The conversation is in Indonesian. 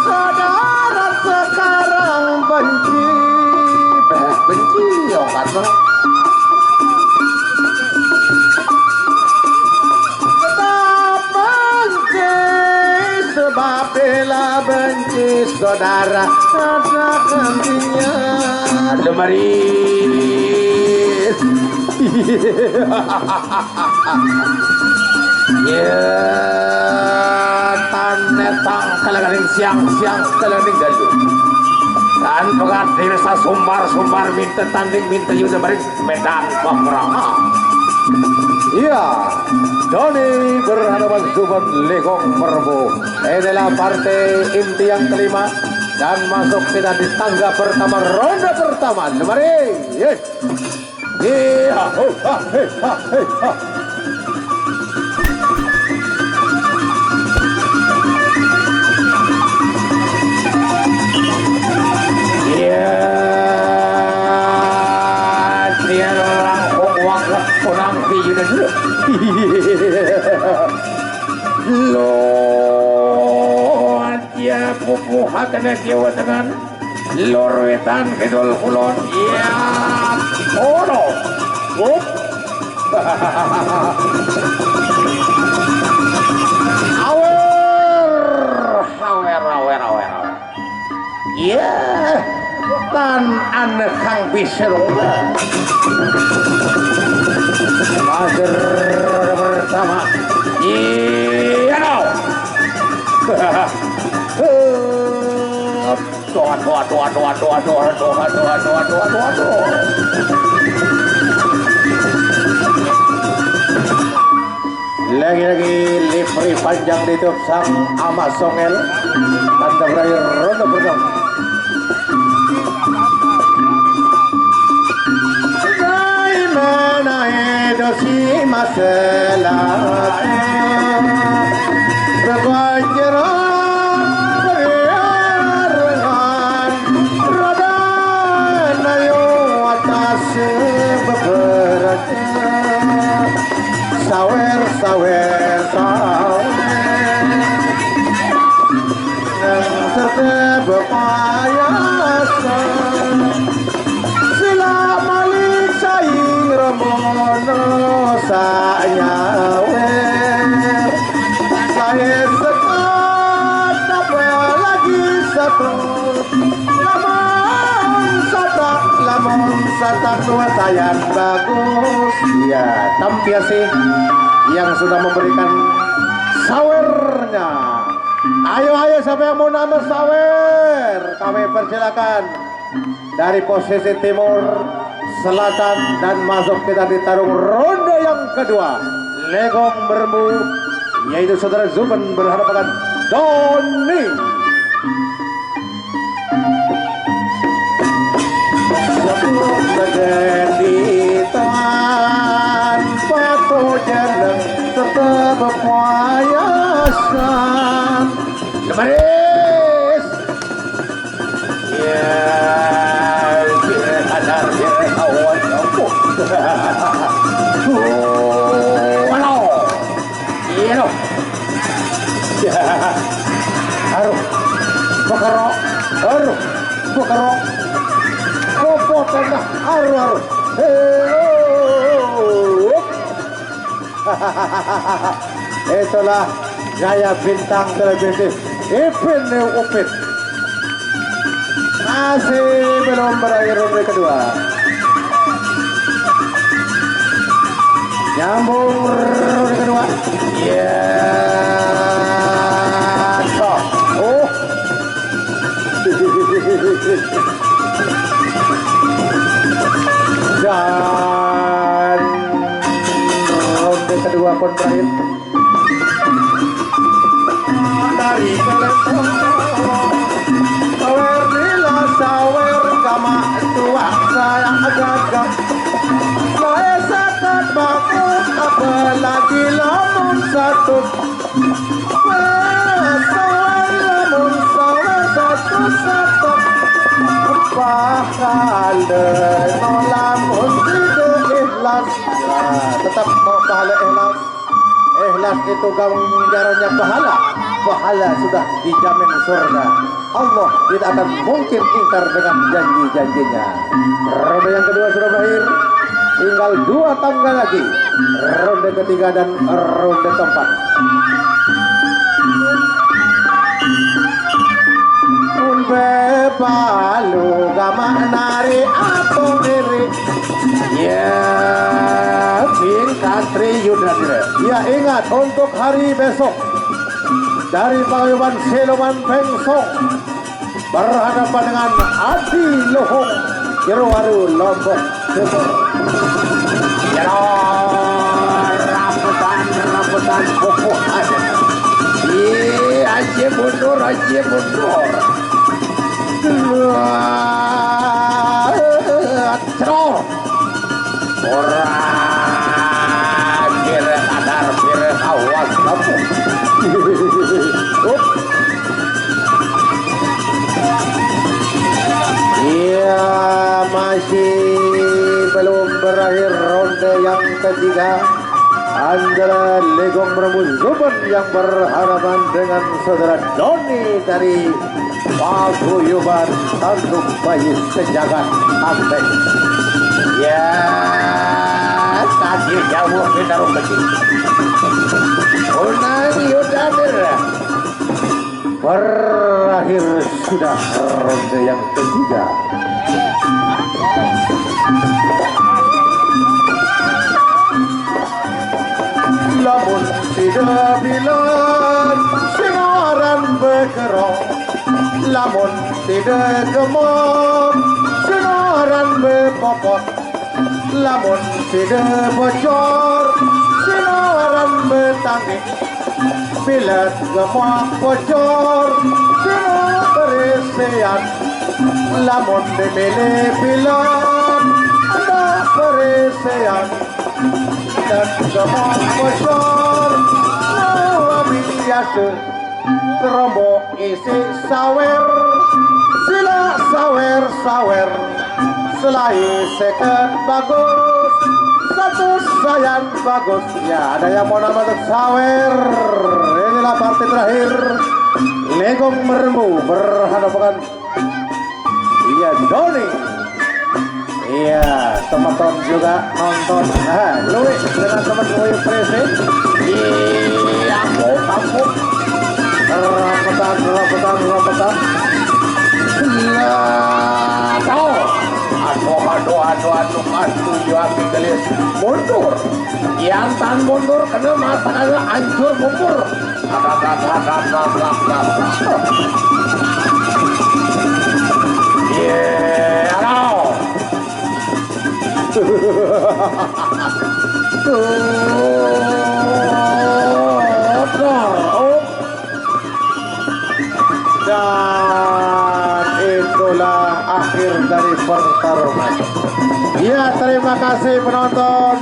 saudara sekarang benci. Benci ya kata. Tetap benci sebab bila benci saudara ada hentinya. Demaris. Ya, tanetang kalaganing siang-siang kalaganing galu. Dan pegat desa sumbar-sumbar minta tanding minta yuda baris medan peperangan. Iya, Doni berhadapan Zuban Legong Merbu. Inilah partai inti yang kelima dan masuk tidak di tangga pertama ronde pertama. Mari, yes. Iya, dia orang uang kurang piyu dulu. Lo dia pupu hakana Jawa Tengah. Lor wetan kidul kulon. Iya. Ono. Up. Awer. Iya. Tan anak kang biseroba. Mager bersama. Iya. Doa. Lagi-lagi livery panjang ditutup sang Ama Songel. Tanda berakhir ronde pertama. Bagaimana edosi masalah berwajar. Sawer serta berpayasan sila malik saing remono sanyawer saya sekat apa lagi satu lamon sata tua sayang bagus ya tampiasi yang sudah memberikan sawernya. Ayo siapa yang mau nambah sawer? Kami persilakan dari posisi timur, selatan dan masuk kita di tarung ronde yang kedua. Legong bermu yaitu saudara Zuban berhadapan dengan Doni. Sebelum terjadi tanpa tujuan serta berpayasan. Lebaris. Ya, sadar ya kawan aku. Halo. Iya loh. Aduh. Bokaro. Tanda aru. Itulah gaya bintang televisi Ipin Upin. Masih belum berakhir ronde kedua. Nyambung ronde kedua. Dan ronde kedua pun berakhir. Dari sawer nila sawer kama tua saya agak saya sekat bangun apalagi lamun satu sawer satu pahala nolamun tidak ikhlas ya, tetap mau pahala ikhlas ikhlas itu ganjarannya pahala. Pahala sudah dijamin surga. Allah tidak akan mungkin ingkar dengan janji-janjinya. Ronde yang kedua sudah berakhir. Tinggal 2 tangga lagi. Ronde ketiga dan ronde keempat. Palu gama nari atau diri. Ya, bintang Triyudadra. Ya, ingat untuk hari besok dari paguyuban Siluman Pengsong berhadapan dengan Adi Lohong Jerowaru Lombok Timur. Ya, rambutan kokohan. Iya, aja mundur. Cerok orang kira sadar kira awas kamu. Iya, masih belum berakhir ronde yang ketiga antara Legong Meremu Zuban yang berhadapan dengan saudara Doni dari paguyuban Tanduk Bayi Sejagat Anteng. Ya, tadi jauh kita rumput. Unang Yudadra. Berakhir sudah ronde yang ketiga. Lamun tidak bilang sinaran berkerong, lamun tidak gemuk sinaran berpokok, lamun tidak bocor sinaran bertanggung. Bila gemuk bocor sinaran berisian, lamun dimilih bilang tak berisian. Dan gemuk bocor nawa biasa terombok isi sawer sila sawer selai seket bagus satu sayan bagus. Ya, ada yang mau nama untuk sawer. Inilah partai terakhir. Legong Meremu berhadapan iya Doni. Iya, teman-teman juga nonton. Nah, Louis dengan teman-teman presiden. Iya, kamu. Rapetan. Aduh, Yohapi gelis mundur. Yang tan mundur kena masakannya hancur mundur. Dan itulah akhir dari pertarungan. Ya, terima kasih penonton.